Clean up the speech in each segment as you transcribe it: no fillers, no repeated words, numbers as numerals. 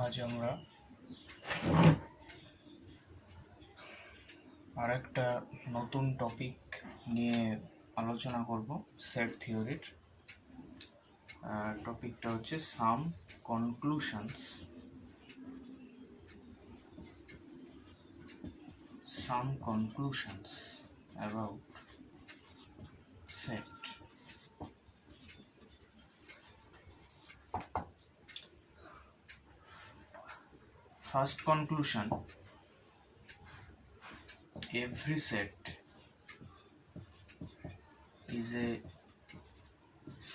আজ আমরা আর একটা নতুন টপিক নিয়ে আলোচনা করব সেট থিওরির। টপিকটা হচ্ছে some conclusions about set. First conclusion: every set is a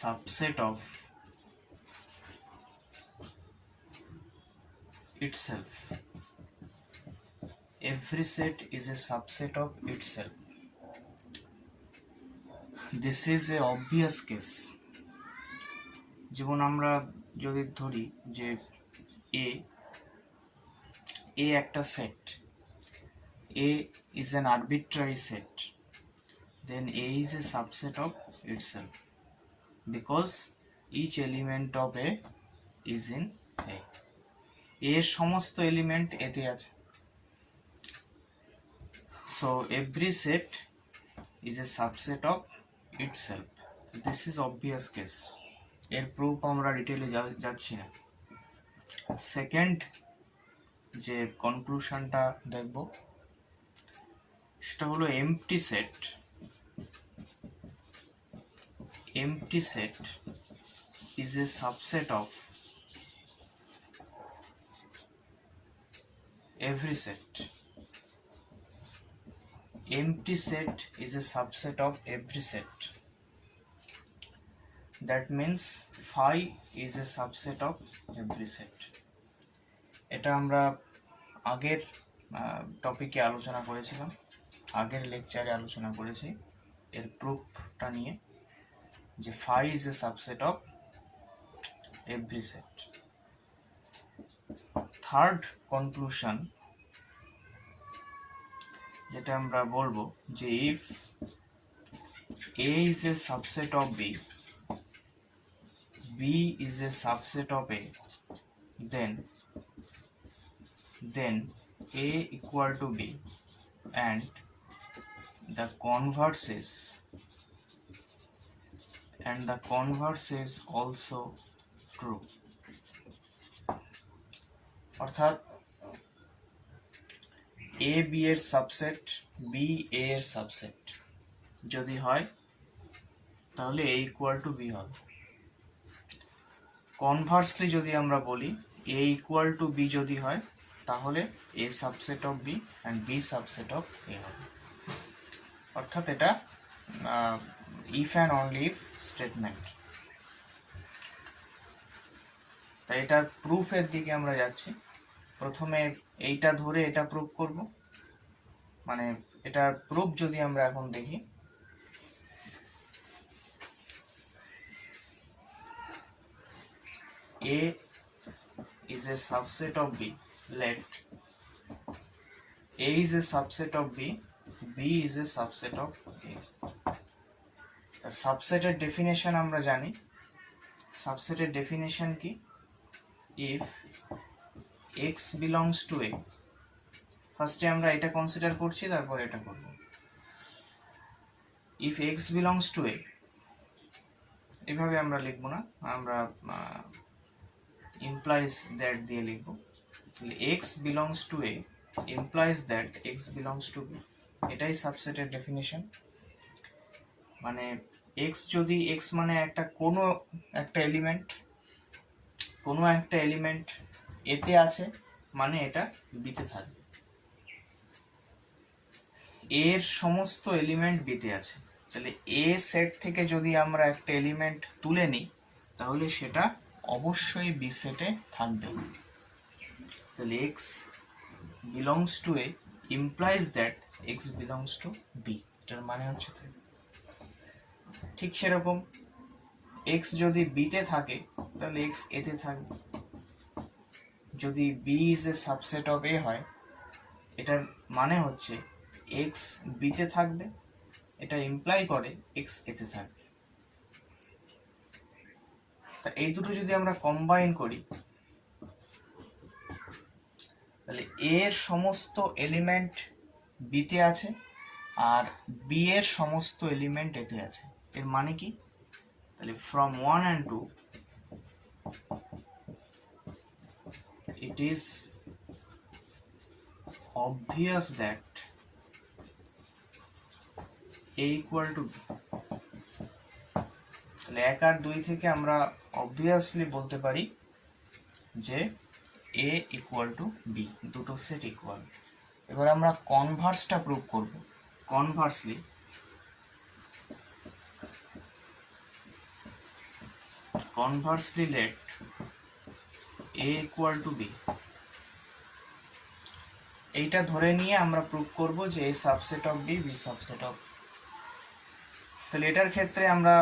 subset of itself. Every set is a subset of itself. This is a obvious case. যেমন আমরা যদি ধরি যে A একটা set, A is an arbitrary set, then A is a subset of itself because each element of A is in A. এর সমস্ত element এতে আছে। So every set is a subset of itself. This is obvious case. এর proof আমরা ডিটেইলে যাচ্ছি না। Second যে কনক্লুশনটা দেখব সেটা হলো এমপ্টি set is a subset of every set. Empty set is a subset of every set. That means phi is a subset of every set. এটা আমরা আগের টপিকে আলোচনা করেছিলাম, আগের লেকচারে আলোচনা করেছি এর প্রুফটা নিয়ে, যে phi is a subset of every set. Third conclusion যেটা আমরা বলবো যে if A is a subset of B, B is a subset of A, then A equal to B and the converse is also true. অর্থাৎ A B এর subset, B A এর subset যদি হয় তাহলে A equal to B হবে। Conversely যদি আমরা বলি A equal to B যদি হয় তাহলে A subset of B and B subset of A হবে। অর্থাৎ এটা if and only if statement. তাই এটার প্রুফের দিকে আমরা যাচ্ছি। প্রথমে এইটা ধরে এটা প্রুফ করব, মানে এটার প্রুফ যদি আমরা এখন দেখি, A is a subset of B. Let A is a subset of B, B is a subset of A. সাবসেটের ডেফিনেশন আমরা জানি। সাবসেটের ডেফিনেশন কি? If X belongs to A, ফার্স্টে আমরা এটা কনসিডার করছি, তারপর এটা করব। If X belongs to A, এভাবে আমরা লিখব না, আমরা implies that দিয়ে লিখব। X belongs to A implies that X belongs to B, এটাই সাবসেটের ডেফিনেশন। মানে X যদি X মানে কোনো একটা এলিমেন্ট এতে আছে, মানে এটা বিতে থাকবে। এর সমস্ত এলিমেন্ট বিতে আছে, তাহলে এ সেট থেকে যদি আমরা একটা এলিমেন্ট তুলে নিই তাহলে সেটা অবশ্যই বি সেটে থাকবে। তাহলে X belongs to A implies that X belongs to B, এটার মানে হচ্ছে তাই। ঠিক সেরকম X যদি বিতে থাকে তাহলে X এতে থাকবে। যদি B is a subset of A হয়, এটার মানে হচ্ছে X বিতে থাকবে, এটা ইমপ্লাই করে X এতে থাকবে। তা এই দুটো যদি আমরা কম্বাইন করি এ এর সমস্ত এলিমেন্ট বিতে আছে আর বি এর সমস্ত এলিমেন্ট এতে আছে। এর মানে কি? তাহলে from 1 and 2 it is obvious that a equal to b। তাহলে 1 আর 2 থেকে আমরা অবভিয়াসলি বলতে পারি যে a ইকুয়াল টু বি, দুটো সেট ইকুয়াল। এবার আমরা কনভার্সটা প্রুভ করব। Conversely let a equal to B, এইটা ধরে নিয়ে আমরা প্রুভ করব যে a subset of B, B subset of. তাহলে এটার ক্ষেত্রে আমরা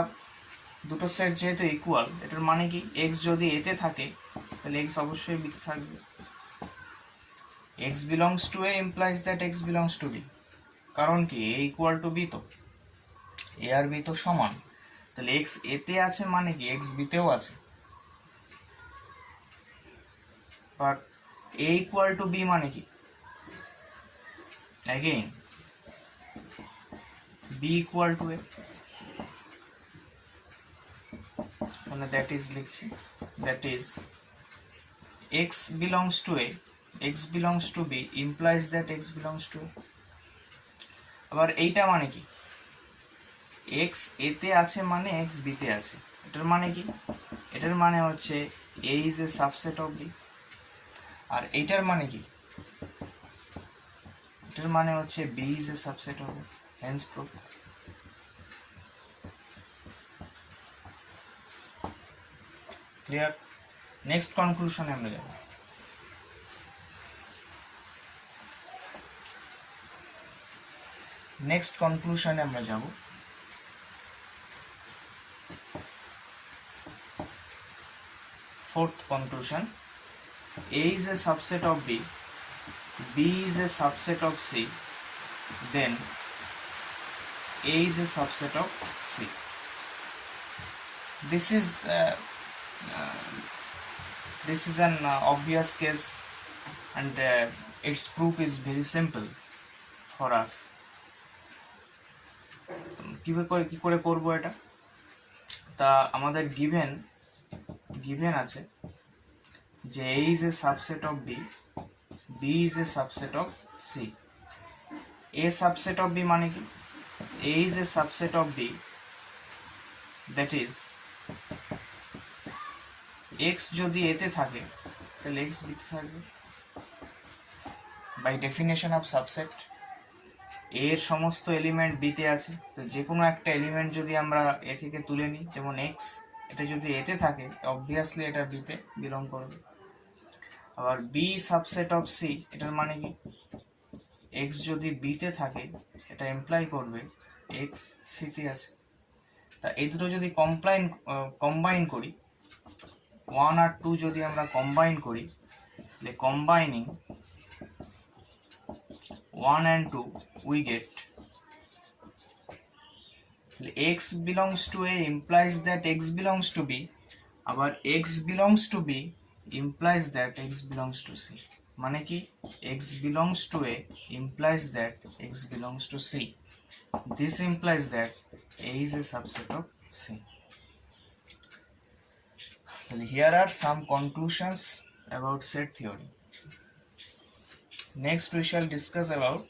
দুটো সেট যেহেতু ইকুয়াল, এটার মানে কি x যদি a তে থাকে তাহলে x অবশ্যই b তে থাকবে। x belongs to a implies that x belongs to b, কারণ কি a ইকুয়াল টু b, তো a আর b তো সমান, তাহলে x a তে আছে মানে কি x b তেও আছে। But a equal two b মানে কি? again b equal to a, মানে that is লিখছি, that is x belongs to a, x belongs to b implies that x belongs to a। আবার এইটা মানে কি? x a তে আছে মানে x b তে আছে, এটার মানে কি? এটার মানে হচ্ছে a is a subset of b। আর এইটার মানে কি? এটার মানে হচ্ছে b is a subset of a, hence proof। Clear? Next কনক্লুশনে আমরা যাব। Fourth conclusion, A is a subset of B, B is a subset of C, then A is a subset of C. This is an obvious case and its proof is very simple for us. কি করে করব এটা? তা আমাদের given আছে যে A is a subset of B, B is a subset of C। A subset of B মানে কি? A is a subset of B, that is x যদি a তে থাকে তাহলে x b তে থাকবে। By definition of subset, a এর সমস্ত এলিমেন্ট b তে আছে, তো যে কোনো একটা এলিমেন্ট যদি আমরা a থেকে তুলে নিই, যেমন x, এটা যদি a তে থাকে অবভিয়াসলি এটা b তে বিলং করবে। আবার b সাবসেট অফ c, এটার মানে কি x যদি b তে থাকে এটা ইমপ্লাই করবে x c তে আছে। তা এই দুটো যদি কম্বাইন করি, 1 আর 2 যদি আমরা কম্বাইন করি, তাহলে combining 1 and 2 we get x belongs to a implies that x belongs to b, আবার x belongs to b implies that x belongs to c, মানে কি x belongs to a implies that x belongs to c, this implies that a is a subset of c. Here are some conclusions about set theory. Next we shall discuss about